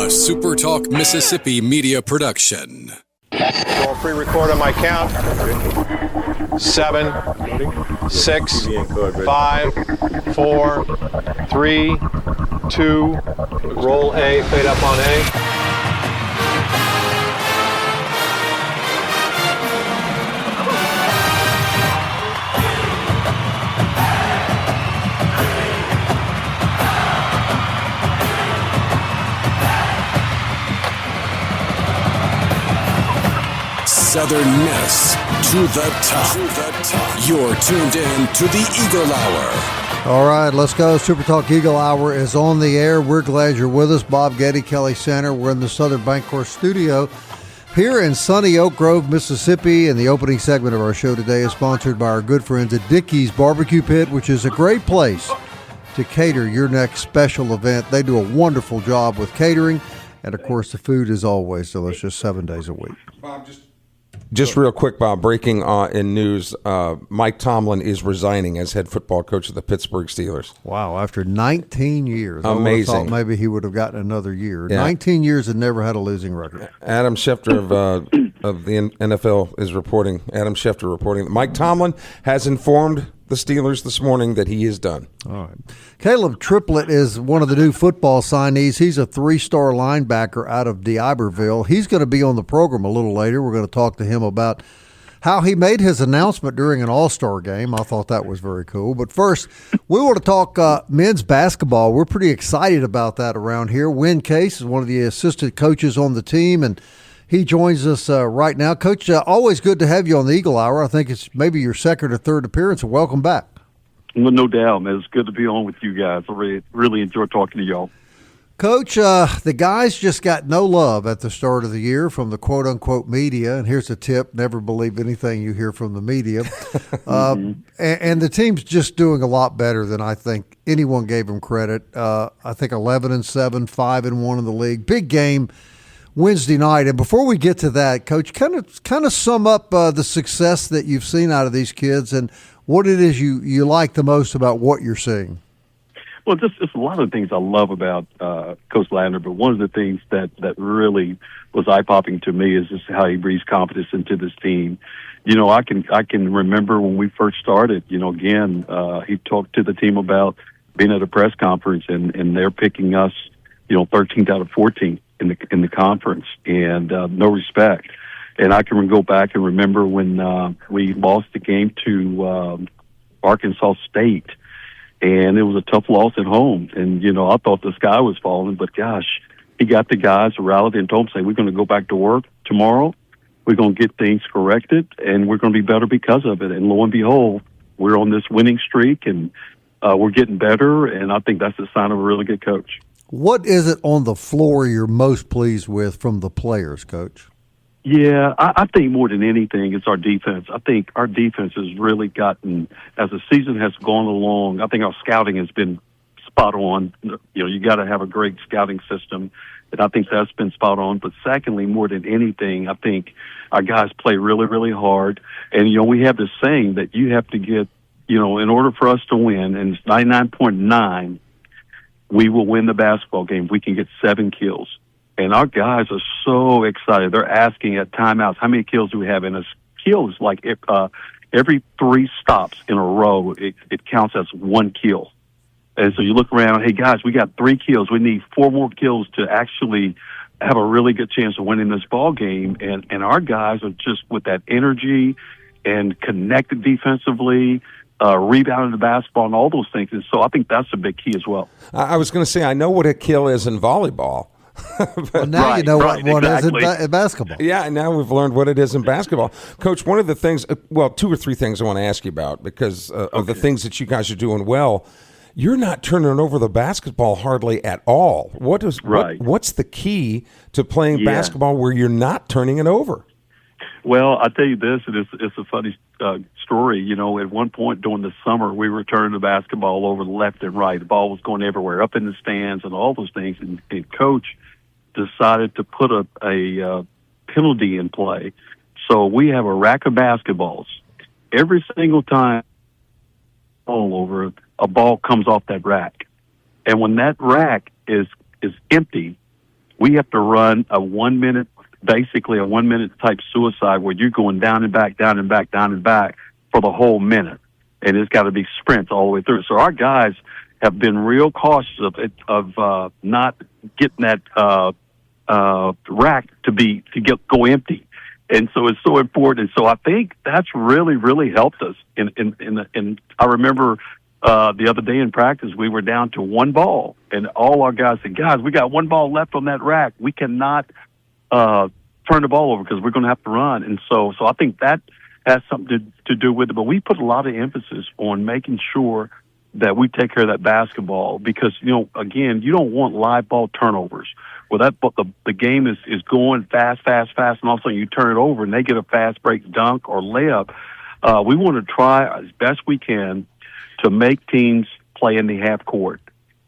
SuperTalk Mississippi media production. I'll pre-record on my count. 7, 6, 5, 4, 3, 2. Roll A, fade up on A. Southern Miss to the top. You're tuned in to the Eagle Hour. All right, let's go. SuperTalk Eagle Hour is on the air. We're glad you're with us. Bob Getty, Kelly Center. We're in the Southern Bancorp studio here in sunny Oak Grove, Mississippi. And the opening segment of our show today is sponsored by our good friends at Dickey's Barbecue Pit, which is a great place to cater your next special event. They do a wonderful job with catering. And, of course, the food is always delicious 7 days a week. Bob, just real quick, Bob, breaking in news, Mike Tomlin is resigning as head football coach of the Pittsburgh Steelers. Wow, after 19 years. Amazing. I thought maybe he would have gotten another year. Yeah. 19 years and never had a losing record. Adam Schefter of the NFL is reporting, that Mike Tomlin has informed the Steelers this morning that he is done. All right. Caleb Triplett is one of the new football signees. He's a 3-star linebacker out of D'Iberville. He's going to be on the program a little later. We're going to talk to him about how he made his announcement during an all-star game. I thought that was very cool. But first, we want to talk men's basketball. We're pretty excited about that around here. Win Case is one of the assistant coaches on the team, and he joins us right now. Coach, always good to have you on the Eagle Hour. I think it's maybe your second or third appearance, and welcome back. Well, no doubt, man. It's good to be on with you guys. I really enjoy talking to y'all. Coach, the guys just got no love at the start of the year from the quote-unquote media, and here's a tip, never believe anything you hear from the media. And the team's just doing a lot better than I think anyone gave them credit. I think 11-7, 5-1 in the league. Big game Wednesday night. And before we get to that, Coach, kind of sum up the success that you've seen out of these kids and what it is you like the most about what you're seeing. Well, just a lot of things I love about Coach Ladner, but one of the things that really was eye-popping to me is just how he breathes confidence into this team. You know, I can remember when we first started, he talked to the team about being at a press conference and they're picking us, 13th out of 14 in the conference, and no respect. And I can go back and remember when we lost the game to Arkansas State, and it was a tough loss at home. And, I thought the sky was falling, but gosh, he got the guys rallied and told them, say, we're going to go back to work tomorrow. We're going to get things corrected, and we're going to be better because of it. And lo and behold, we're on this winning streak, and we're getting better, and I think that's a sign of a really good coach. What is it on the floor you're most pleased with from the players, Coach? Yeah, I think more than anything, it's our defense. I think our defense has really gotten, as the season has gone along, I think our scouting has been spot on. You got to have a great scouting system, and I think that's been spot on. But secondly, more than anything, I think our guys play really, really hard. And, we have this saying that you have to get, in order for us to win, and it's 99.9, we will win the basketball game. We can get 7 kills. And our guys are so excited. They're asking at timeouts, how many kills do we have? And a kill is like every 3 stops in a row, it counts as 1 kill. And so you look around, hey, guys, we got 3 kills. We need 4 more kills to actually have a really good chance of winning this ball game. And our guys are just with that energy and connected defensively, rebounding the basketball and all those things. And so I think that's a big key as well. I was going to say, I know what a kill is in volleyball. Well, now you know what exactly. Is in basketball. Yeah, now we've learned what it is in basketball. Coach, one of the things, 2 or 3 things I want to ask you about because of the things that you guys are doing well. You're not turning over the basketball hardly at all. What's the key to playing basketball where you're not turning it over? Well, I'll tell you this, and it's a funny story. At one point during the summer, we were turning the basketball over left and right. The ball was going everywhere, up in the stands and all those things. And Coach decided to put a penalty in play. So we have a rack of basketballs. Every single time all over, a ball comes off that rack. And when that rack is empty, we have to run basically a 1 minute type suicide where you're going down and back, down and back, down and back for the whole minute. And it's got to be sprints all the way through. So our guys have been real cautious of not getting that rack to go empty. And so it's so important. And so I think that's really, really helped us. And I remember the other day in practice, we were down to one ball, and all our guys said, "Guys, we got one ball left on that rack. We cannot turn the ball over because we're going to have to run." And so I think that has something to do with it. But we put a lot of emphasis on making sure that we take care of that basketball because, again, you don't want live ball turnovers. Well, the game is going fast, and all of a sudden you turn it over and they get a fast break dunk or layup. We want to try as best we can to make teams play in the half court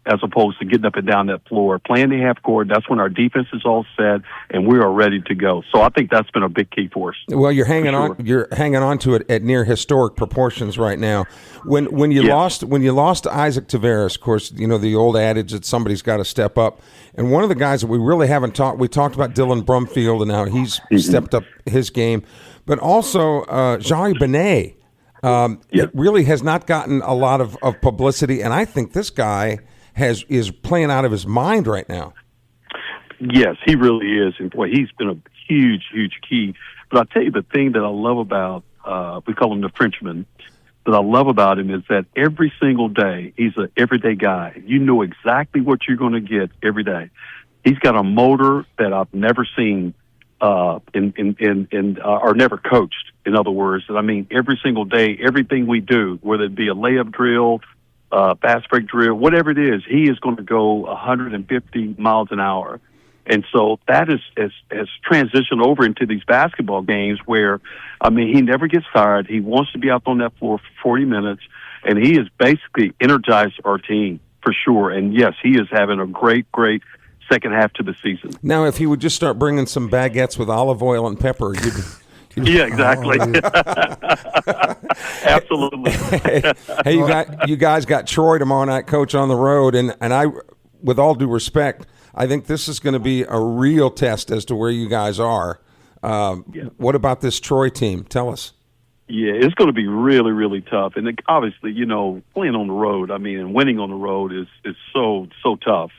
as opposed to getting up and down that floor. Playing the half court, that's when our defense is all set and we are ready to go. So I think that's been a big key for us. Well, you're hanging on. You're hanging on to it at near historic proportions right now. When you lost Isaac Taveras, of course, the old adage that somebody's got to step up. And one of the guys that we really haven't talked. We talked about Dylan Brumfield and how he's stepped up his game, but also Jari Benet. It really has not gotten a lot of publicity, and I think this guy is playing out of his mind right now. Yes, he really is, and boy, he's been a huge key. But I'll tell you the thing that I love about we call him the Frenchman. That I love about him is that every single day he's an everyday guy. You know exactly what you're going to get every day. He's got a motor that I've never seen or never coached. In other words, I mean, every single day, everything we do, whether it be a layup drill, fast break drill, whatever it is, he is going to go 150 miles an hour. And so that has transitioned over into these basketball games where, I mean, he never gets tired. He wants to be out on that floor for 40 minutes, and he has basically energized our team for sure. And, yes, he is having a great second half to the season. Now, if he would just start bringing some baguettes with olive oil and pepper, yeah, exactly. Absolutely. Hey, you guys got Troy tomorrow night, Coach, on the road, and I, with all due respect, I think this is going to be a real test as to where you guys are. What about this Troy team? Tell us. Yeah, it's going to be really, really tough. And obviously, playing on the road, I mean, and winning on the road is so tough,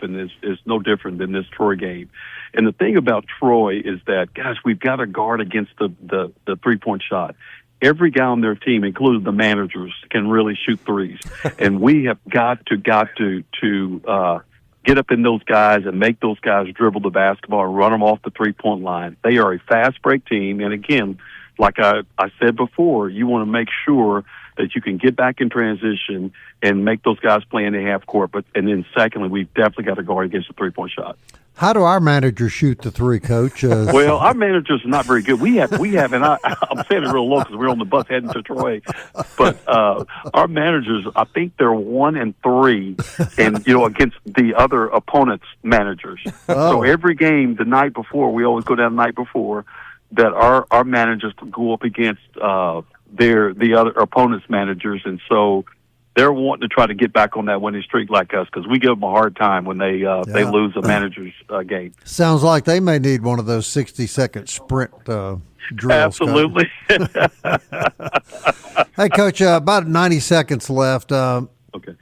and it's no different than this Troy game. And the thing about Troy is that, guys, we've got to guard against the three-point shot. Every guy on their team, including the managers, can really shoot threes. And we have got to get up in those guys and make those guys dribble the basketball and run them off the three-point line. They are a fast break team. And, again, like I said before, you want to make sure that you can get back in transition and make those guys play in the half court. And then, secondly, we've definitely got to guard against the three-point shot. How do our managers shoot the three, Coach? Well, our managers are not very good. We have, and I'm saying it real low because we're on the bus heading to Troy. But our managers, I think they're 1 and 3, and against the other opponents' managers. Oh. So every game the night before, we always go down the night before, that our managers go up against the other opponents' managers, and so they're wanting to try to get back on that winning streak like us because we give them a hard time when they lose a manager's game. Sounds like they may need one of those 60-second sprint drills. Absolutely. Hey, Coach, about 90 seconds left. Okay.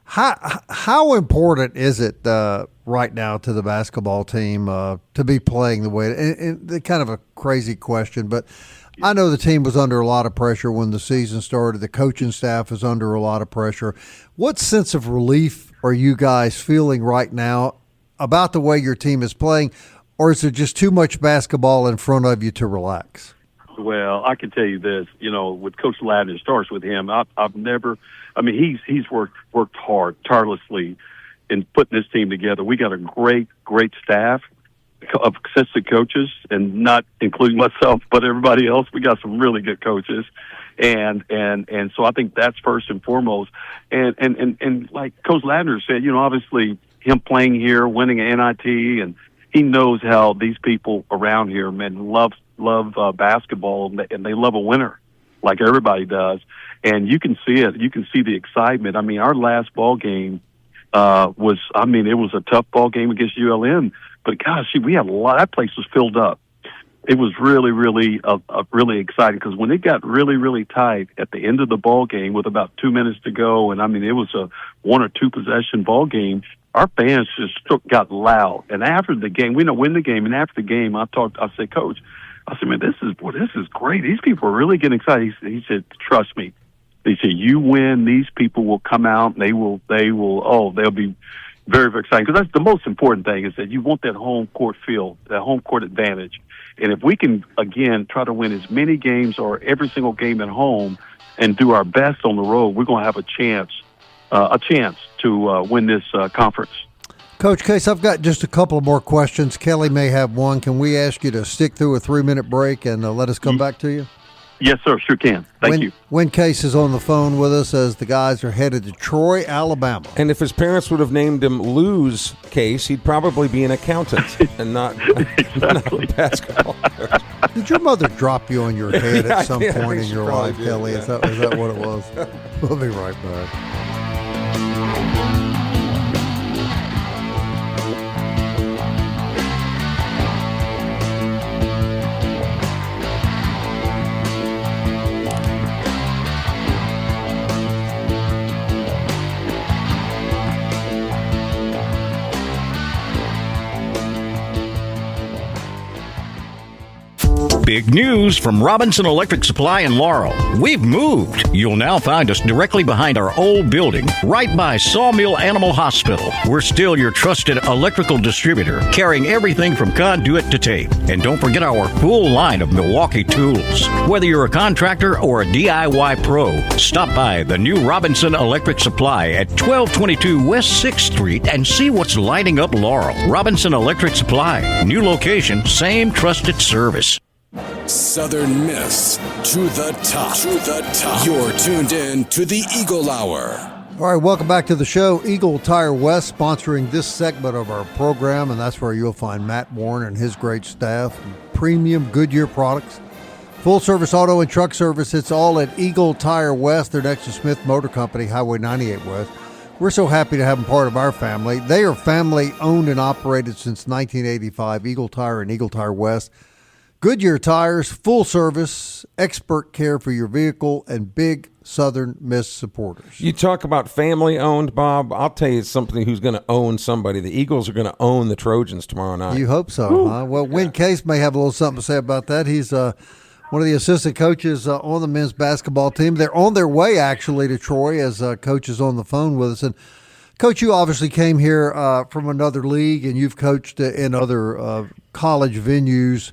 How important is it right now to the basketball team to be playing the way? And kind of a crazy question, but I know the team was under a lot of pressure when the season started. The coaching staff is under a lot of pressure. What sense of relief are you guys feeling right now about the way your team is playing, or is it just too much basketball in front of you to relax? Well, I can tell you this, with Coach Ladden, it starts with him. He's worked hard, tirelessly in putting this team together. We got a great staff of assistant coaches, and not including myself, but everybody else. We got some really good coaches, and so I think that's first and foremost. And like Coach Ladner said, obviously him playing here, winning an NIT, and he knows how these people around here, man, love basketball, and they love a winner, like everybody does. And you can see it. You can see the excitement. I mean, our last ball game, was, I mean, it was a tough ball game against ULM, but gosh, we had a lot. That place was filled up. It was really, really, really exciting because when it got really, really tight at the end of the ball game with about 2 minutes to go, and I mean, it was a 1 or 2 possession ball game. Our fans just got loud. And after the game, we don't win the game. And after the game, I said, Coach, I said, man, this is great. These people are really getting excited. He said, trust me. He said, you win, these people will come out and they'll be very, very excited. Because that's the most important thing is that you want that home court feel, that home court advantage. And if we can, again, try to win as many games or every single game at home and do our best on the road, we're going to have a chance to win this conference. Coach Case, I've got just a couple of more questions. Kelly may have one. Can we ask you to stick through a 3-minute break and let us come back to you? Yes, sir. Sure can. Thank you. When Case is on the phone with us as the guys are headed to Troy, Alabama. And if his parents would have named him Lose Case, he'd probably be an accountant and not, not a basketball coach. Did your mother drop you on your head at some I point think in your life, Kelly? Yeah. Is that what it was? We'll be right back. Big news from Robinson Electric Supply in Laurel. We've moved. You'll now find us directly behind our old building, right by Sawmill Animal Hospital. We're still your trusted electrical distributor, carrying everything from conduit to tape. And don't forget our full line of Milwaukee tools. Whether you're a contractor or a DIY pro, stop by the new Robinson Electric Supply at 1222 West 6th Street and see what's lighting up Laurel. Robinson Electric Supply. New location, same trusted service. Southern Miss to the top. To the top. You're tuned in to the Eagle Hour. All right, welcome back to the show. Eagle Tire West sponsoring this segment of our program, and that's where you'll find Matt Warren and his great staff. Premium Goodyear products, full-service auto and truck service. It's all at Eagle Tire West. They're next to Smith Motor Company, Highway 98 West. We're so happy to have them part of our family. They are family-owned and operated since 1985, Eagle Tire and Eagle Tire West. Goodyear tires, full service, expert care for your vehicle, and big Southern Miss supporters. You talk about family-owned, Bob. I'll tell you something who's going to own somebody. The Eagles are going to own the Trojans tomorrow night. You hope so, huh? Well, Win Case may have a little something to say about that. He's one of the assistant coaches on the men's basketball team. They're on their way, actually, to Troy as Coach is on the phone with us. And, Coach, you obviously came here from another league, and you've coached in other college venues.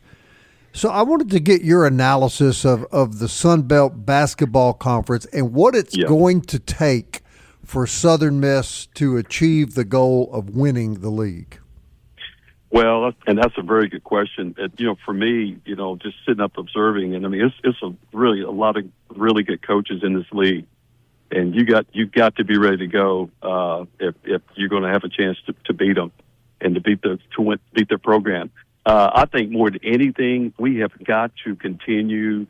So I wanted to get your analysis of the Sun Belt Basketball Conference and what it's going to take for Southern Miss to achieve the goal of winning the league. Well, and that's a very good question. For me, just sitting up observing, and I mean, it's a lot of really good coaches in this league, and you've got to be ready to go if you're going to have a chance to beat them and to beat their program. I think more than anything, we have got to continue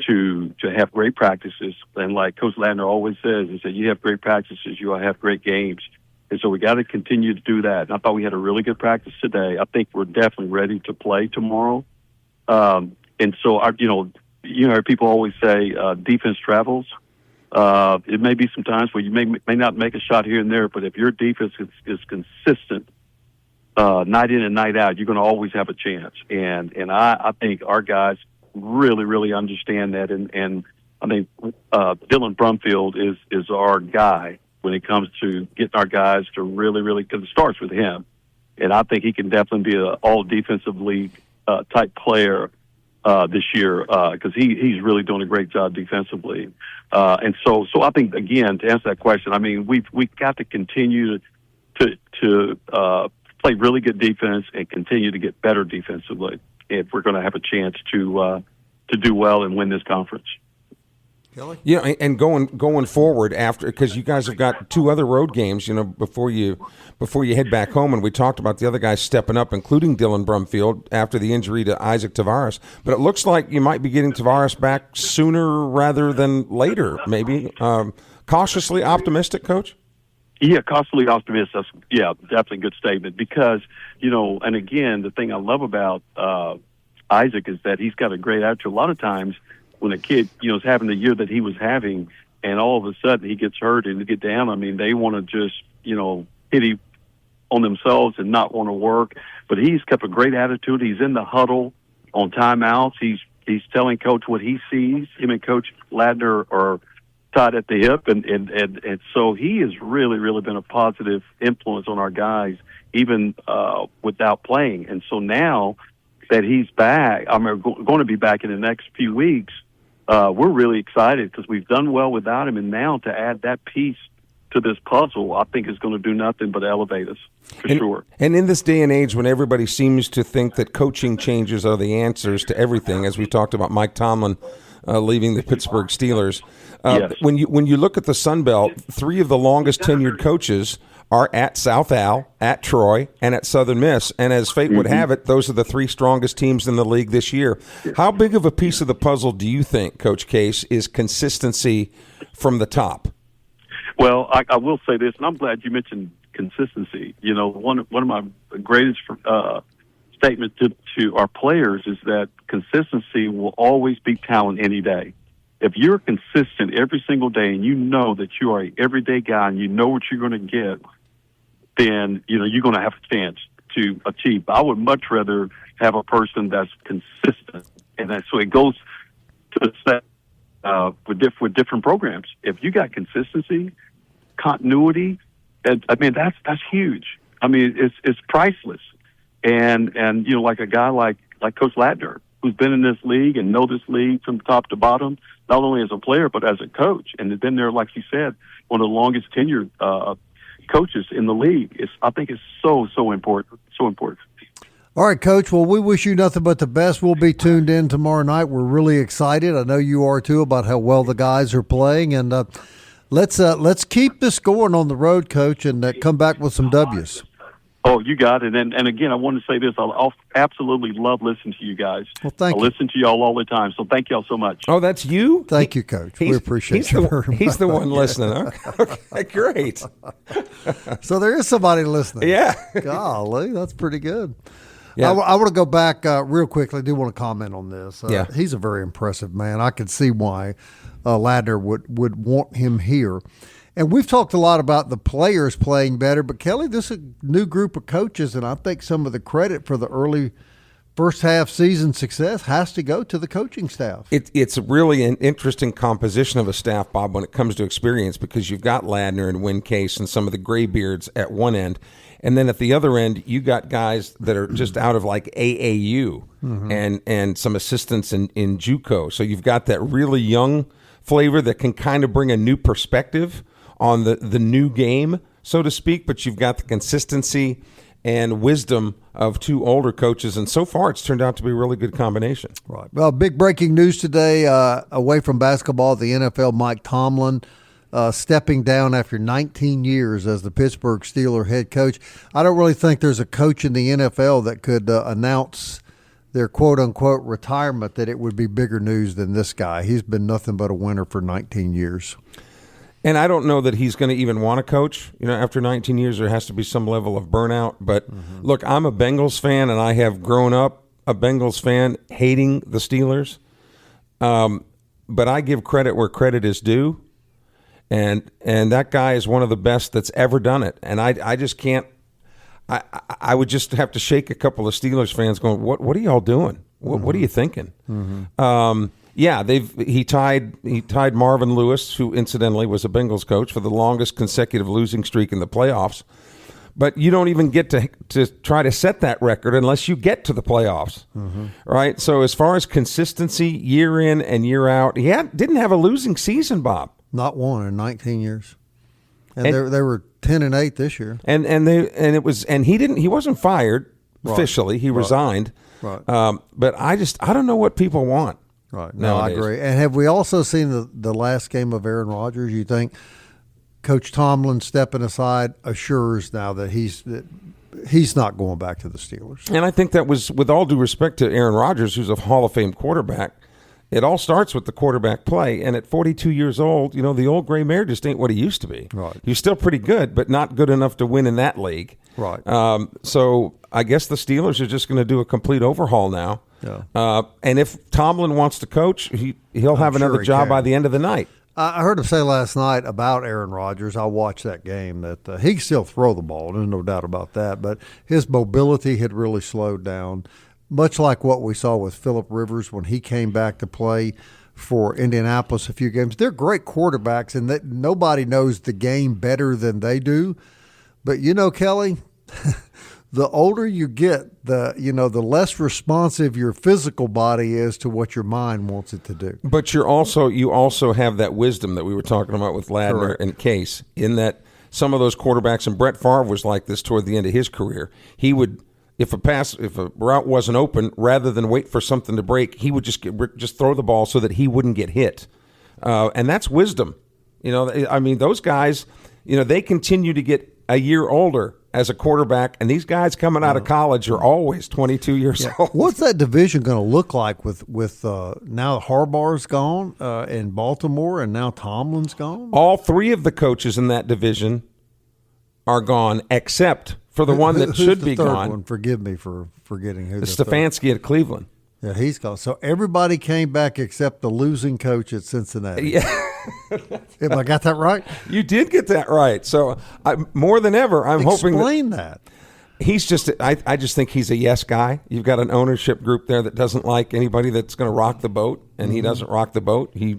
to have great practices. And like Coach Ladner always says, he said, you have great practices, you will have great games. And so we got to continue to do that. And I thought we had a really good practice today. I think we're definitely ready to play tomorrow. And so, people always say defense travels. It may be some times where you may not make a shot here and there, but if your defense is consistent, night in and night out, you're going to always have a chance. And I think our guys really, really understand that. And I think Dylan Brumfield is our guy when it comes to getting our guys to really, really, because it starts with him. And I think he can definitely be an all defensive league type player this year because he's really doing a great job defensively. And so I think, again, to answer that question, I mean, we've got to continue to play really good defense and continue to get better defensively if we're going to have a chance to do well and win this conference. Kelly? Yeah, and going forward after, because you guys have got 2 other road games, before you head back home, and we talked about the other guys stepping up, including Dylan Brumfield after the injury to Isaac Tavares. But it looks like you might be getting Tavares back sooner rather than later, maybe. Cautiously optimistic, Coach? Yeah, cautiously optimistic. Definitely a good statement because, and again, the thing I love about Isaac is that he's got a great attitude. A lot of times when a kid, is having the year that he was having and all of a sudden he gets hurt and they get down, I mean, they want to just, pity on themselves and not want to work. But he's kept a great attitude. He's in the huddle on timeouts. He's telling Coach what he sees. Him and Coach Ladner are tied at the hip, and so he has really, really been a positive influence on our guys, even without playing. And so now that he's back, going to be back in the next few weeks, we're really excited because we've done well without him, and now to add that piece to this puzzle, I think is going to do nothing but elevate us, for sure. And in this day and age when everybody seems to think that coaching changes are the answers to everything, as we talked about Mike Tomlin leaving the Pittsburgh Steelers, yes. when you look at the Sun Belt, 3 of the longest tenured coaches are at South Al, at Troy, and at Southern Miss. And as fate would have it, those are the 3 strongest teams in the league this year. How big of a piece of the puzzle do you think, Coach Case, is consistency from the top? Well, I will say this, and I'm glad you mentioned consistency. One of my greatest statements to our players is that consistency will always beat talent any day. If you're consistent every single day and you know that you are an everyday guy and you know what you're going to get, then you're going to have a chance to achieve. I would much rather have a person that's consistent, and so it goes to the set with different programs. If you got consistency, continuity, that's huge. I mean, it's priceless. And like a guy like Coach Ladner, who's been in this league and know this league from top to bottom, not only as a player but as a coach, and has been there, like you said, one of the longest tenured coaches in the league. I think it's so important, so important. All right, Coach. Well, we wish you nothing but the best. We'll be tuned in tomorrow night. We're really excited. I know you are too about how well the guys are playing, and let's keep this going on the road, Coach, and come back with some W's. Oh, you got it. And again, I want to say this. I'll absolutely love listening to you guys. Well, thank you. I listen to y'all all the time, so thank y'all so much. Oh, that's you? Thank you, Coach. We appreciate you very much. He's the one listening. Okay, great. So there is somebody listening. Yeah. Golly, that's pretty good. Yeah. I want to go back real quickly. I do want to comment on this. Yeah. He's a very impressive man. I could see why Ladner would want him here. And we've talked a lot about the players playing better, but Kelly, this is a new group of coaches, and I think some of the credit for the early first half season success has to go to the coaching staff. It's really an interesting composition of a staff, Bob, when it comes to experience, because you've got Ladner and Win Case and some of the graybeards at one end, and then at the other end, you got guys that are just out of like AAU and some assistants in JUCO. So you've got that really young flavor that can kind of bring a new perspective on the new game, so to speak, but you've got the consistency and wisdom of 2 older coaches, and so far it's turned out to be a really good combination. Right. Well, big breaking news today, away from basketball, the NFL, Mike Tomlin stepping down after 19 years as the Pittsburgh Steelers head coach. I don't really think there's a coach in the NFL that could announce their quote-unquote retirement that it would be bigger news than this guy. He's been nothing but a winner for 19 years. And I don't know that he's going to even want to coach. After 19 years, there has to be some level of burnout. But look, I'm a Bengals fan, and I have grown up a Bengals fan hating the Steelers. But I give credit where credit is due. And that guy is one of the best that's ever done it. And I just can't. I would just have to shake a couple of Steelers fans going, what are y'all doing? What are you thinking? Yeah, he tied Marvin Lewis, who incidentally was a Bengals coach, for the longest consecutive losing streak in the playoffs. But you don't even get to try to set that record unless you get to the playoffs, right? So as far as consistency, year in and year out, he didn't have a losing season, Bob. Not one in 19 years, and they were 10-8 this year. He wasn't fired officially; he resigned. Right. But I don't know what people want. Right. No, I agree. And have we also seen the last game of Aaron Rodgers? You think Coach Tomlin stepping aside assures now that he's not going back to the Steelers? And I think that was, with all due respect to Aaron Rodgers, who's a Hall of Fame quarterback, It all starts with the quarterback play, and at 42 years old, the old gray mare just ain't what he used to be. Right. He's still pretty good, but not good enough to win in that league. Right. So I guess the Steelers are just going to do a complete overhaul now. Yeah. And if Tomlin wants to coach, he'll have another job by the end of the night. I heard him say last night about Aaron Rodgers. I watched that game that he can still throw the ball. There's no doubt about that. But his mobility had really slowed down, much like what we saw with Phillip Rivers when he came back to play for Indianapolis a few games. They're great quarterbacks, and that nobody knows the game better than they do. But Kelly, the older you get, the less responsive your physical body is to what your mind wants it to do. But you also have that wisdom that we were talking about with Ladner Correct. and Case, in that some of those quarterbacks, and Brett Favre was like this toward the end of his career. He would, if a route wasn't open, rather than wait for something to break, he would just throw the ball so that he wouldn't get hit, and that's wisdom. Those guys, they continue to get a year older as a quarterback, and these guys coming out of college are always 22 years old. What's that division going to look like with now Harbaugh's gone in Baltimore, and now Tomlin's gone? All three of the coaches in that division are gone, except for the one that should be gone. One? Forgive me for forgetting who. Stefanski at Cleveland. Yeah, he's gone. So everybody came back except the losing coach at Cincinnati. Yeah. Have I got that right? You did get that right. So more than ever, I'm hoping Explain that. He's just. I just think he's a yes guy. You've got an ownership group there that doesn't like anybody that's going to rock the boat, and he doesn't rock the boat. He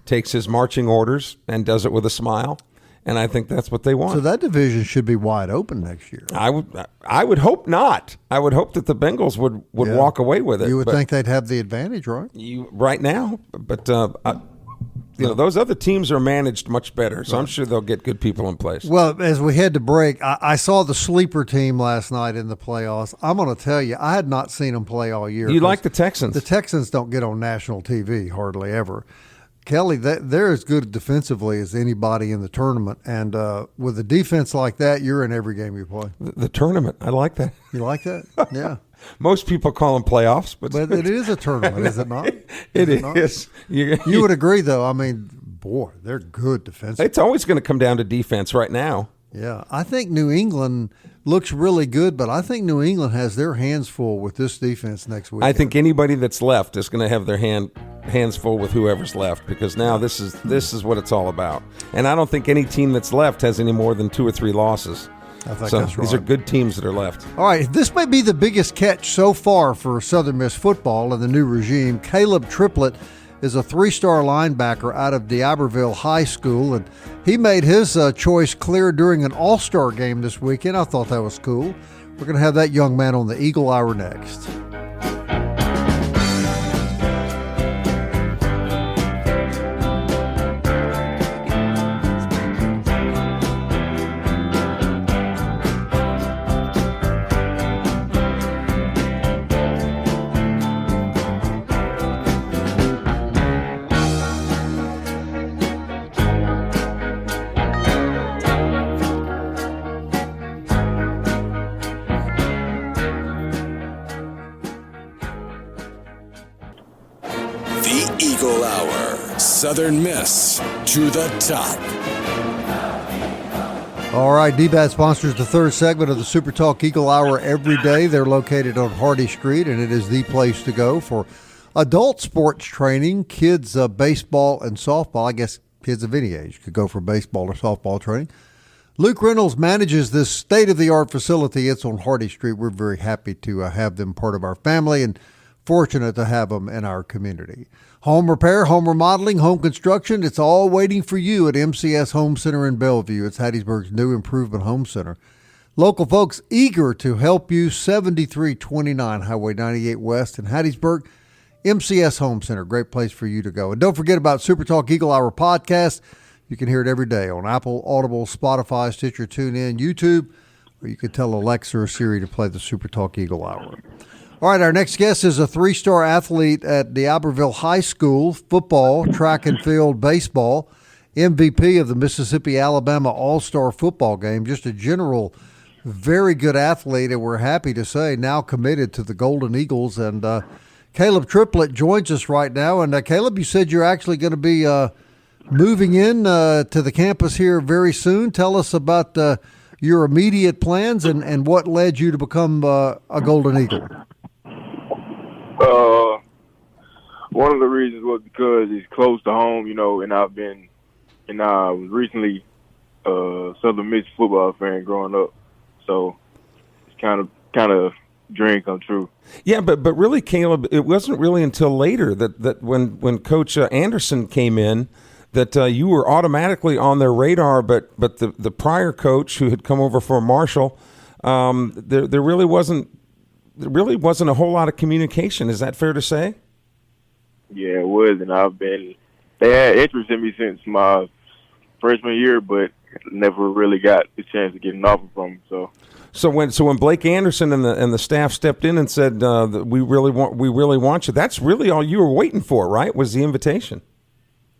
takes his marching orders and does it with a smile, and I think that's what they want. So that division should be wide open next year. I would hope not. I would hope that the Bengals would walk away with it. You would think they'd have the advantage, right? Right now, but those other teams are managed much better, so I'm sure they'll get good people in place. Well, as we head to break, I saw the sleeper team last night in the playoffs. I'm going to tell you, I had not seen them play all year. You like the Texans? The Texans don't get on national TV hardly ever. Kelly, they're as good defensively as anybody in the tournament, and with a defense like that, you're in every game you play. The tournament, I like that. You like that? Yeah. Most people call them playoffs, but it is a tournament, is it not? It is. You would agree, though. I mean, boy, they're good defensively. It's always going to come down to defense right now. Yeah, I think New England looks really good, but I think New England has their hands full with this defense next week. I think anybody that's left is going to have their hands full with whoever's left, because now this is what it's all about. And I don't think any team that's left has any more than 2 or 3 losses. I think so that's right. These are good teams that are left. All right, this may be the biggest catch so far for Southern Miss football in the new regime. Caleb Triplett is a 3-star linebacker out of D'Iberville High School, and he made his choice clear during an all-star game this weekend. I thought that was cool. We're going to have that young man on the Eagle Hour next. Eagle Hour. Southern Miss to the top. All right, DBAT sponsors the third segment of the SuperTalk Eagle Hour every day. They're located on Hardy Street, and it is the place to go for adult sports training, kids baseball and softball. I guess kids of any age could go for baseball or softball training. Luke Reynolds manages this state-of-the-art facility. It's on Hardy Street. We're very happy to have them part of our family and fortunate to have them in our community. Home repair, home remodeling, home construction, it's all waiting for you at MCS Home Center in Bellevue. It's Hattiesburg's new improvement home center. Local folks eager to help you, 7329 Highway 98 West in Hattiesburg. MCS Home Center, great place for you to go. And don't forget about SuperTalk Eagle Hour podcast. You can hear it every day on Apple, Audible, Spotify, Stitcher, TuneIn, YouTube, or you could tell Alexa or Siri to play the SuperTalk Eagle Hour. All right, our next guest is a 3-star athlete at D'Iberville High School, football, track and field, baseball, MVP of the Mississippi-Alabama All-Star football game, just a general very good athlete, and we're happy to say now committed to the Golden Eagles. And Caleb Triplett joins us right now. And Caleb, you said you're actually going to be moving in to the campus here very soon. Tell us about your immediate plans and what led you to become a Golden Eagle. One of the reasons was because it's close to home, and I was recently a Southern Miss football fan growing up, so it's kind of dream come true. Yeah, but really, Caleb, it wasn't really until later that when Coach Anderson came in that you were automatically on their radar. But the prior coach who had come over from Marshall, there really wasn't a whole lot of communication. Is that fair to say? Yeah, it was, and they had interest in me since my freshman year, but never really got the chance to get an offer from them. So when Blake Anderson and the staff stepped in and said that we really want you, that's really all you were waiting for, right? Was the invitation?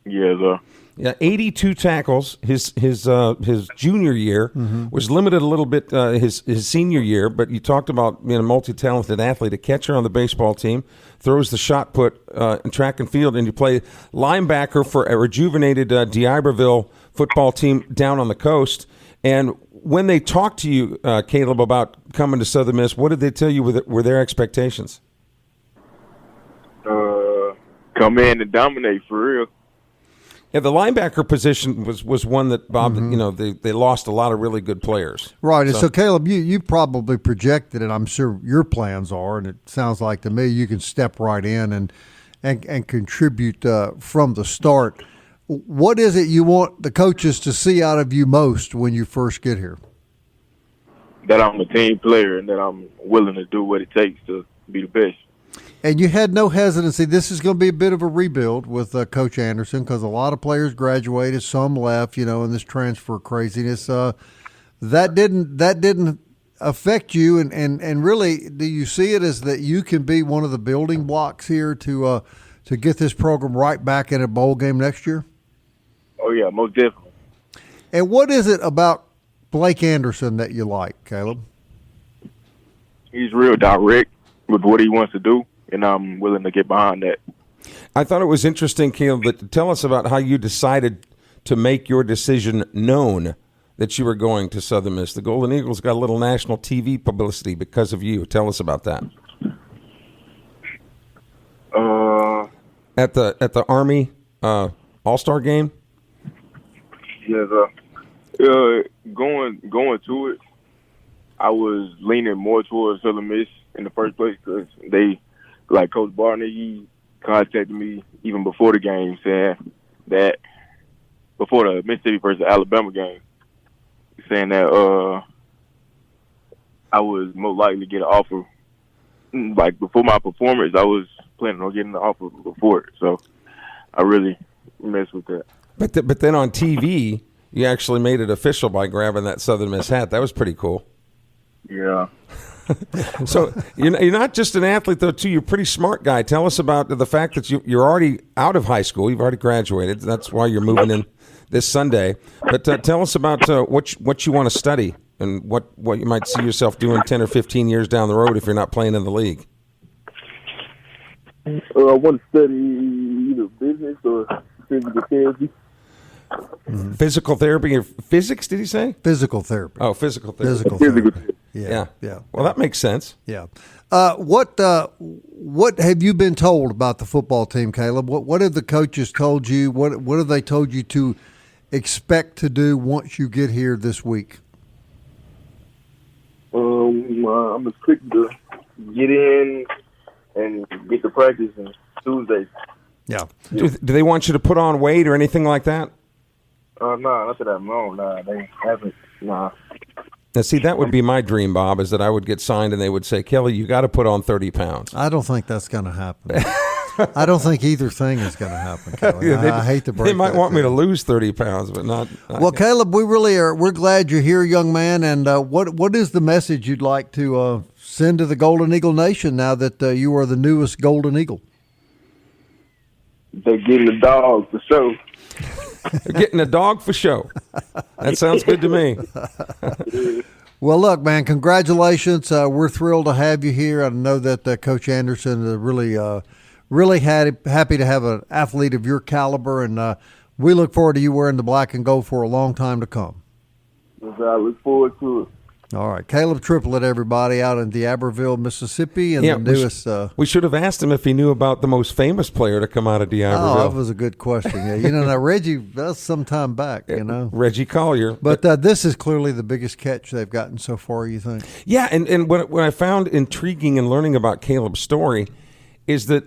Yeah, sir. Yeah, 82 tackles his junior year, was limited a little bit his senior year, but you talked about being a multi-talented athlete, a catcher on the baseball team, throws the shot put in track and field, and you play linebacker for a rejuvenated D'Iberville football team down on the coast. And when they talked to you, Caleb, about coming to Southern Miss, what did they tell you were their expectations? Come in and dominate for real. Yeah, the linebacker position was one that, Bob, they lost a lot of really good players. Right, and so Caleb, you probably projected it. I'm sure your plans are, and it sounds like to me you can step right in and contribute from the start. What is it you want the coaches to see out of you most when you first get here? That I'm a team player and that I'm willing to do what it takes to be the best. And you had no hesitancy. This is going to be a bit of a rebuild with Coach Anderson because a lot of players graduated, some left, in this transfer craziness. That didn't affect you, and really, do you see it as that you can be one of the building blocks here to get this program right back in a bowl game next year? Oh yeah, most definitely. And what is it about Blake Anderson that you like, Caleb? He's real direct with what he wants to do, and I'm willing to get behind that. I thought it was interesting, Caleb, that tell us about how you decided to make your decision known that you were going to Southern Miss. The Golden Eagles got a little national TV publicity because of you. Tell us about that. At the Army All-Star game? Yes, going to it, I was leaning more towards Southern Miss in the first place because they, like Coach Barney, he contacted me even before the game saying that, before the Mississippi versus Alabama game, saying that I was most likely to get an offer. Like, before my performance, I was planning on getting the offer before it. So I really messed with that. But then on TV, you actually made it official by grabbing that Southern Miss hat. That was pretty cool. Yeah. So you're not just an athlete, though, too. You're a pretty smart guy. Tell us about the fact that you're already out of high school. You've already graduated. That's why you're moving in this Sunday. But tell us about what you want to study and what you might see yourself doing 10 or 15 years down the road if you're not playing in the league. I want to study either business or physical therapy. Mm-hmm. Physical therapy or physics, did he say? Physical therapy. Oh, physical therapy. Physical therapy. Yeah. Well, that makes sense. Yeah. What have you been told about the football team, Caleb? What have the coaches told you? What have they told you to expect to do once you get here this week? I'm expecting to get in and get to practice on Tuesday. Yeah. Do they want you to put on weight or anything like that? No, not that I'm known. Nah, they haven't. Nah. Now, see, that would be my dream, Bob, is that I would get signed and they would say, Kelly, you got to put on 30 pounds. I don't think that's going to happen. I don't think either thing is going to happen, Kelly. I hate to break it. They might want me to lose 30 pounds, but not. Well, Caleb, we really are. We're glad you're here, young man. And what is the message you'd like to send to the Golden Eagle Nation now that you are the newest Golden Eagle? They're getting the dog for show. They're getting a dog for show. That sounds good to me. Well, look, man, congratulations. We're thrilled to have you here. I know that Coach Anderson is really happy to have an athlete of your caliber, and we look forward to you wearing the black and gold for a long time to come. I look forward to it. All right, Caleb Triplett, everybody, out in D'Iberville, Mississippi, and the newest. We should have asked him if he knew about the most famous player to come out of D'Iberville. Oh, that was a good question. Yeah, now Reggie, that's some time back. Reggie Collier. But this is clearly the biggest catch they've gotten so far. You think? Yeah, and what I found intriguing in learning about Caleb's story is that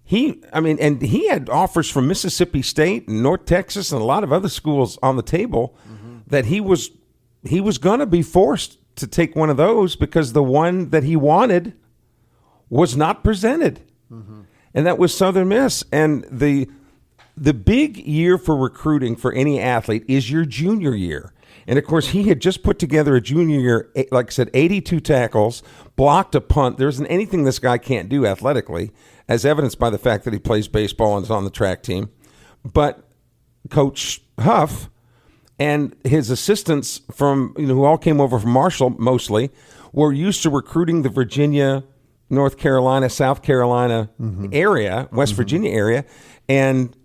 he had offers from Mississippi State and North Texas and a lot of other schools on the table that he was going to be forced to take one of those because the one that he wanted was not presented. And that was Southern Miss. And the big year for recruiting for any athlete is your junior year. And, of course, he had just put together a junior year, like I said, 82 tackles, blocked a punt. There isn't anything this guy can't do athletically, as evidenced by the fact that he plays baseball and is on the track team. But Coach Huff and his assistants from, who all came over from Marshall mostly, were used to recruiting the Virginia, North Carolina, South Carolina area, West Virginia area, and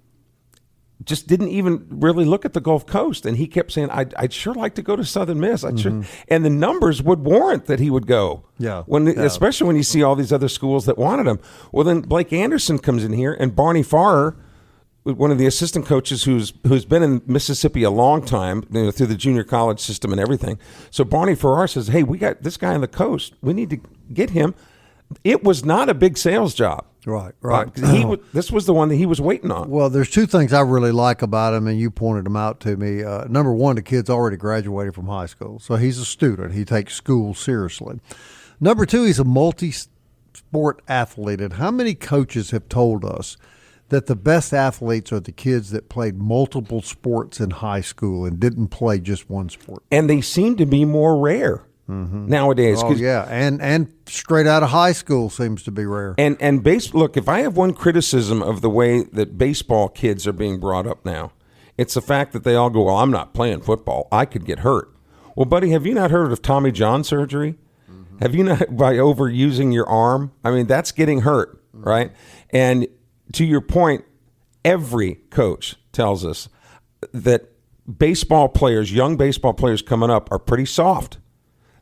just didn't even really look at the Gulf Coast. And he kept saying, I'd sure like to go to Southern Miss. And the numbers would warrant that he would go. Especially when you see all these other schools that wanted him. Well, then Blake Anderson comes in here, and Barney Farrer, one of the assistant coaches who's been in Mississippi a long time, through the junior college system and everything. So Barney Farrar says, hey, we got this guy on the coast. We need to get him. It was not a big sales job. Right. This was the one that he was waiting on. Well, there's two things I really like about him, and you pointed them out to me. Number one, the kid's already graduated from high school, so he's a student. He takes school seriously. Number two, he's a multi-sport athlete, and how many coaches have told us that the best athletes are the kids that played multiple sports in high school and didn't play just one sport? And they seem to be more rare nowadays. Oh, yeah, and straight out of high school seems to be rare. And look, if I have one criticism of the way that baseball kids are being brought up now, it's the fact that they all go, well, I'm not playing football. I could get hurt. Well, buddy, have you not heard of Tommy John surgery? Have you not, by overusing your arm? I mean, that's getting hurt, right? And to your point, every coach tells us that baseball players, young baseball players coming up, are pretty soft.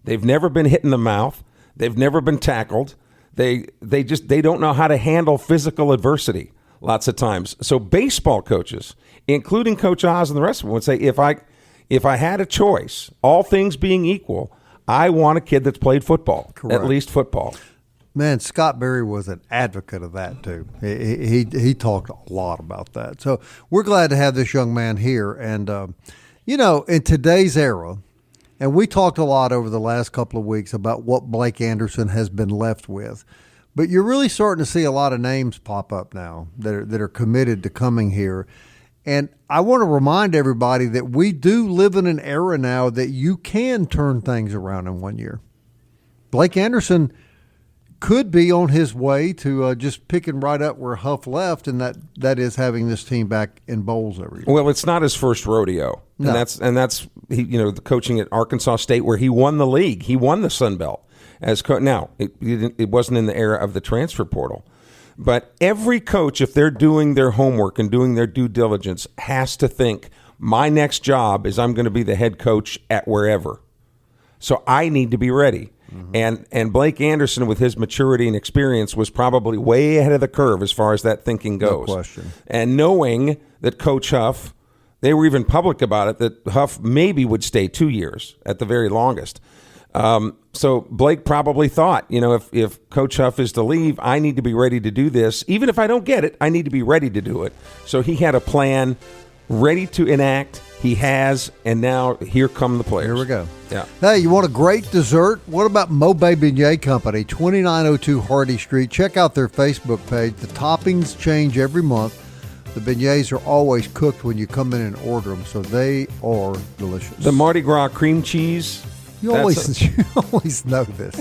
They've never been hit in the mouth. They've never been tackled. They don't know how to handle physical adversity lots of times. So baseball coaches, including Coach Oz and the rest of them, would say, if I had a choice, all things being equal, I want a kid that's played football, at least football. Man, Scott Berry was an advocate of that, too. He talked a lot about that. So we're glad to have this young man here. And, in today's era, and we talked a lot over the last couple of weeks about what Blake Anderson has been left with, but you're really starting to see a lot of names pop up now that are committed to coming here. And I want to remind everybody that we do live in an era now that you can turn things around in 1 year. Blake Anderson could be on his way to just picking right up where Huff left, and that is having this team back in bowls every year. Well, it's not his first rodeo, no. and that's the coaching at Arkansas State where he won the league, he won the Sun Belt as now it wasn't in the era of the transfer portal, but every coach, if they're doing their homework and doing their due diligence, has to think my next job is I'm going to be the head coach at wherever, so I need to be ready. And Blake Anderson, with his maturity and experience, was probably way ahead of the curve as far as that thinking goes. No question. And knowing that Coach Huff, they were even public about it, that Huff maybe would stay 2 years at the very longest. So Blake probably thought, if Coach Huff is to leave, I need to be ready to do this. Even if I don't get it, I need to be ready to do it. So he had a plan ready to enact. He has, and now here come the players. Here we go. Yeah. Hey, you want a great dessert? What about Mobay Beignet Company, 2902 Hardy Street? Check out their Facebook page. The toppings change every month. The beignets are always cooked when you come in and order them, so they are delicious. The Mardi Gras cream cheese. You always know this.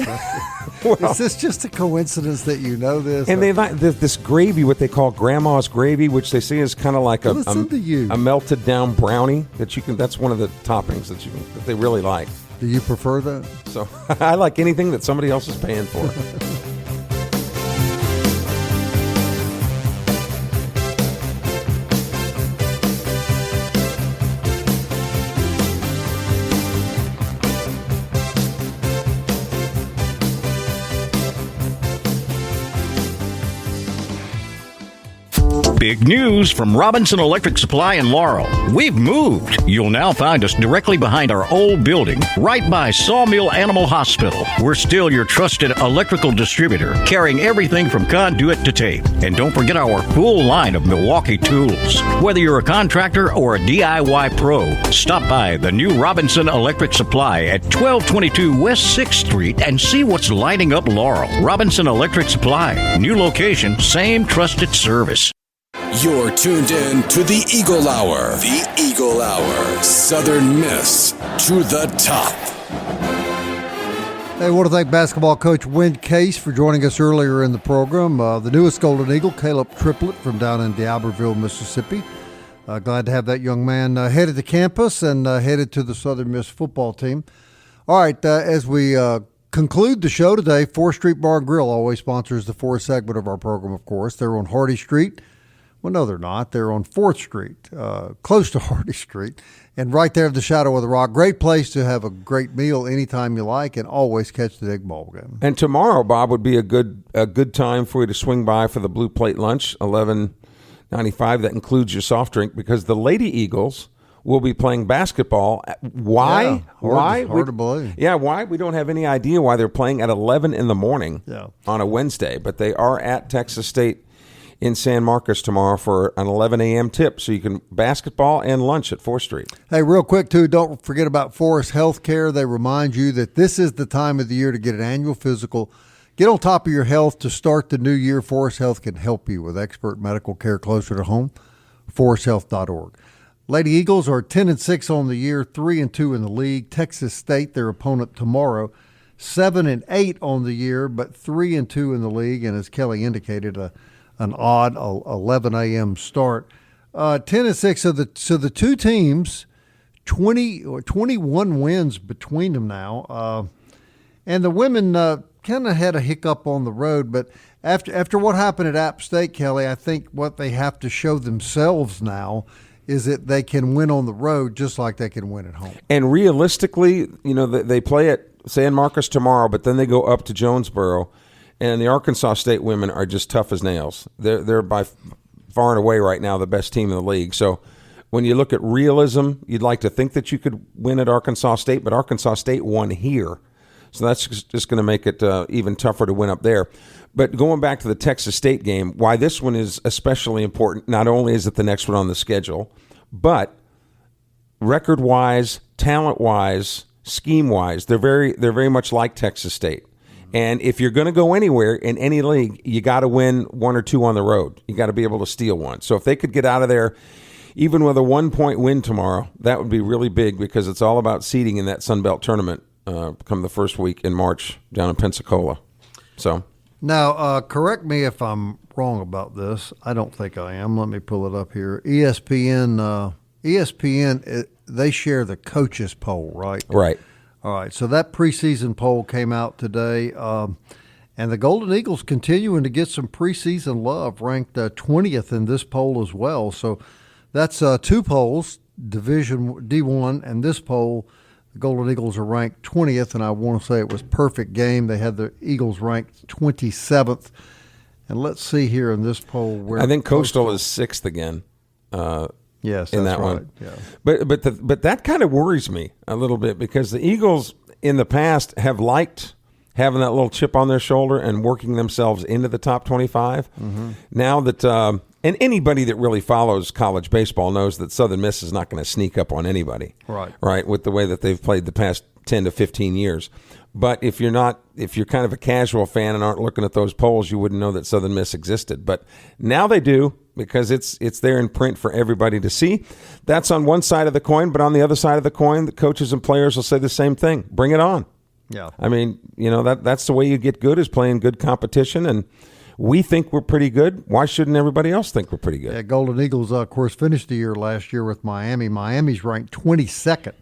Well, is this just a coincidence that you know this? And they like this gravy, what they call grandma's gravy, which they say is kind of like a melted down brownie that you can. That's one of the toppings that they really like. Do you prefer that? So I like anything that somebody else is paying for. Big news from Robinson Electric Supply in Laurel. We've moved. You'll now find us directly behind our old building, right by Sawmill Animal Hospital. We're still your trusted electrical distributor, carrying everything from conduit to tape. And don't forget our full line of Milwaukee tools. Whether you're a contractor or a DIY pro, stop by the new Robinson Electric Supply at 1222 West 6th Street and see what's lighting up Laurel. Robinson Electric Supply. New location, same trusted service. You're tuned in to the Eagle Hour. The Eagle Hour. Southern Miss to the top. Hey, I want to thank basketball coach Wynn Case for joining us earlier in the program. The newest Golden Eagle, Caleb Triplett from down in D'Iberville, Mississippi. Glad to have that young man headed to campus and headed to the Southern Miss football team. All right, as we conclude the show today, 4th Street Bar and Grill always sponsors the fourth segment of our program, of course. They're on Hardy Street. Well, no, they're not. They're on 4th Street, close to Hardy Street, and right there at the shadow of the rock. Great place to have a great meal anytime you like, and always catch the big ball game. And tomorrow, Bob, would be a good time for you to swing by for the Blue Plate lunch, $11.95. That includes your soft drink, because the Lady Eagles will be playing basketball. Why? Yeah, why? Hard to believe. Yeah, why? We don't have any idea why they're playing at 11 in the morning on a Wednesday, but they are at Texas State in San Marcos tomorrow for an 11 a.m. tip. So you can basketball and lunch at 4th Street. Hey, real quick, too, don't forget about Forest Healthcare. They remind you that this is the time of the year to get an annual physical. Get on top of your health to start the new year. Forest Health can help you with expert medical care closer to home. ForestHealth.org. Lady Eagles are 10-6 on the year, 3-2 in the league. Texas State, their opponent tomorrow, 7-8 on the year, but 3-2 in the league. And as Kelly indicated, an odd 11 a.m. start. 10-6. So the two teams, 21 wins between them now. And the women kind of had a hiccup on the road, but after what happened at App State, Kelly, I think what they have to show themselves now is that they can win on the road just like they can win at home. And realistically, they play at San Marcos tomorrow, but then they go up to Jonesboro. And the Arkansas State women are just tough as nails. They're by far and away right now the best team in the league. So when you look at realism, you'd like to think that you could win at Arkansas State, but Arkansas State won here. So that's just going to make it even tougher to win up there. But going back to the Texas State game, why this one is especially important, not only is it the next one on the schedule, but record-wise, talent-wise, scheme-wise, they're very much like Texas State. And if you're going to go anywhere in any league, you got to win one or two on the road. You got to be able to steal one. So if they could get out of there even with a 1-point win tomorrow, that would be really big, because it's all about seeding in that Sun Belt tournament come the first week in March down in Pensacola. So now, correct me if I'm wrong about this. I don't think I am. Let me pull it up here. ESPN, they share the coaches poll, right? Right. All right, so that preseason poll came out today, and the Golden Eagles continuing to get some preseason love, ranked 20th in this poll as well. So that's two polls, Division D1, and this poll, the Golden Eagles are ranked 20th, and I want to say it was perfect game. They had the Eagles ranked 27th. And let's see here in this poll where I think Coastal is 6th again. Yes, in that's that right. one. Yeah. But that kind of worries me a little bit, because the Eagles in the past have liked having that little chip on their shoulder and working themselves into the top 25. Mm-hmm. Now that and anybody that really follows college baseball knows that Southern Miss is not going to sneak up on anybody. Right, with the way that they've played the past 10 to 15 years. But if you're kind of a casual fan and aren't looking at those polls, you wouldn't know that Southern Miss existed. But now they do, because it's there in print for everybody to see. That's on one side of the coin, but on the other side of the coin, the coaches and players will say the same thing. Bring it on. Yeah. I mean, that's the way you get good, is playing good competition, and we think we're pretty good. Why shouldn't everybody else think we're pretty good? Yeah, Golden Eagles, of course, finished the year last year with Miami. Miami's ranked 22nd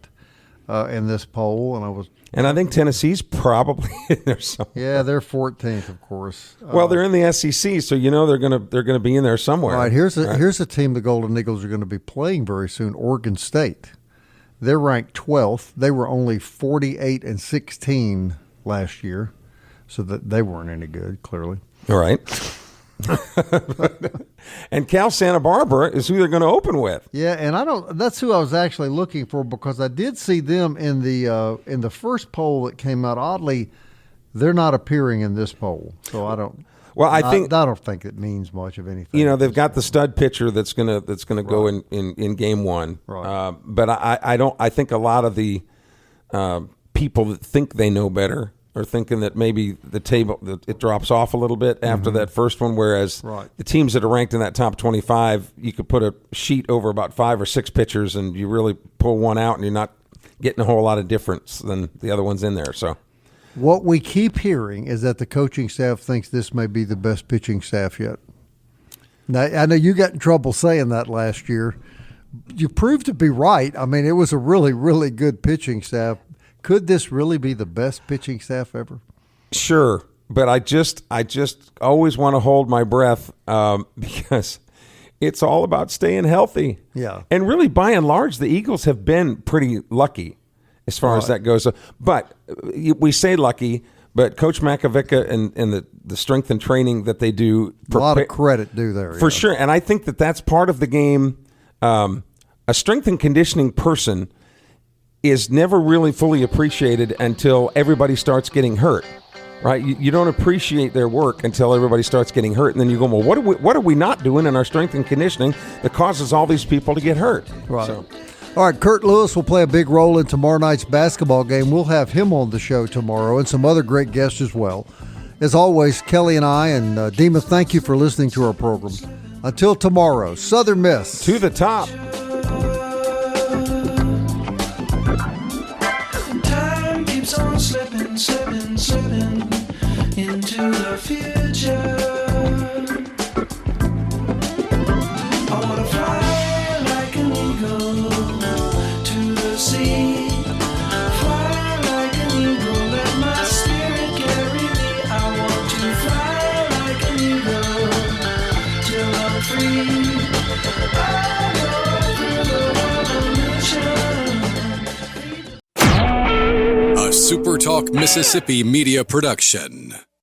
in this poll, and I think Tennessee's probably in there somewhere. Yeah, they're 14th, of course. Well, they're in the SEC, so they're gonna be in there somewhere. All right, here's a team the Golden Eagles are going to be playing very soon. Oregon State. They're ranked 12th. They were only 48-16 last year, so that they weren't any good. Clearly. All right. And Cal Santa Barbara is who they're going to open with. Yeah, and that's who I was actually looking for, because I did see them in the first poll that came out. Oddly, they're not appearing in this poll, so I don't. Well, I don't think it means much of anything. They've got the stud pitcher that's gonna go in game one. Right. But I think a lot of the people that think they know better are thinking that maybe it drops off a little bit after that first one, whereas the teams that are ranked in that top 25, you could put a sheet over about 5 or 6 pitchers and you really pull one out and you're not getting a whole lot of difference than the other ones in there. So what we keep hearing is that the coaching staff thinks this may be the best pitching staff yet. Now, I know you got in trouble saying that last year. You proved to be right. I mean, it was a really, really good pitching staff. Could this really be the best pitching staff ever? Sure, but I just always want to hold my breath because it's all about staying healthy. Yeah. And really, by and large, the Eagles have been pretty lucky as far as that goes. But we say lucky, but Coach Makovica and the strength and training that they do. A lot of credit due there. For sure. And I think that's part of the game. A strength and conditioning person is never really fully appreciated until everybody starts getting hurt, right? You don't appreciate their work until everybody starts getting hurt, and then you go, well, what are we not doing in our strength and conditioning that causes all these people to get hurt? Right. So. All right, Kurt Lewis will play a big role in tomorrow night's basketball game. We'll have him on the show tomorrow and some other great guests as well. As always, Kelly and I and Dima, thank you for listening to our program. Until tomorrow, Southern Miss. To the top. On slipping, slipping, slipping into the future. I wanna fly like an eagle to the sea. Fly like an eagle, let my spirit carry me. I want to fly like an eagle till I'm free. I go through the revolution. A SuperTalk Mississippi media production.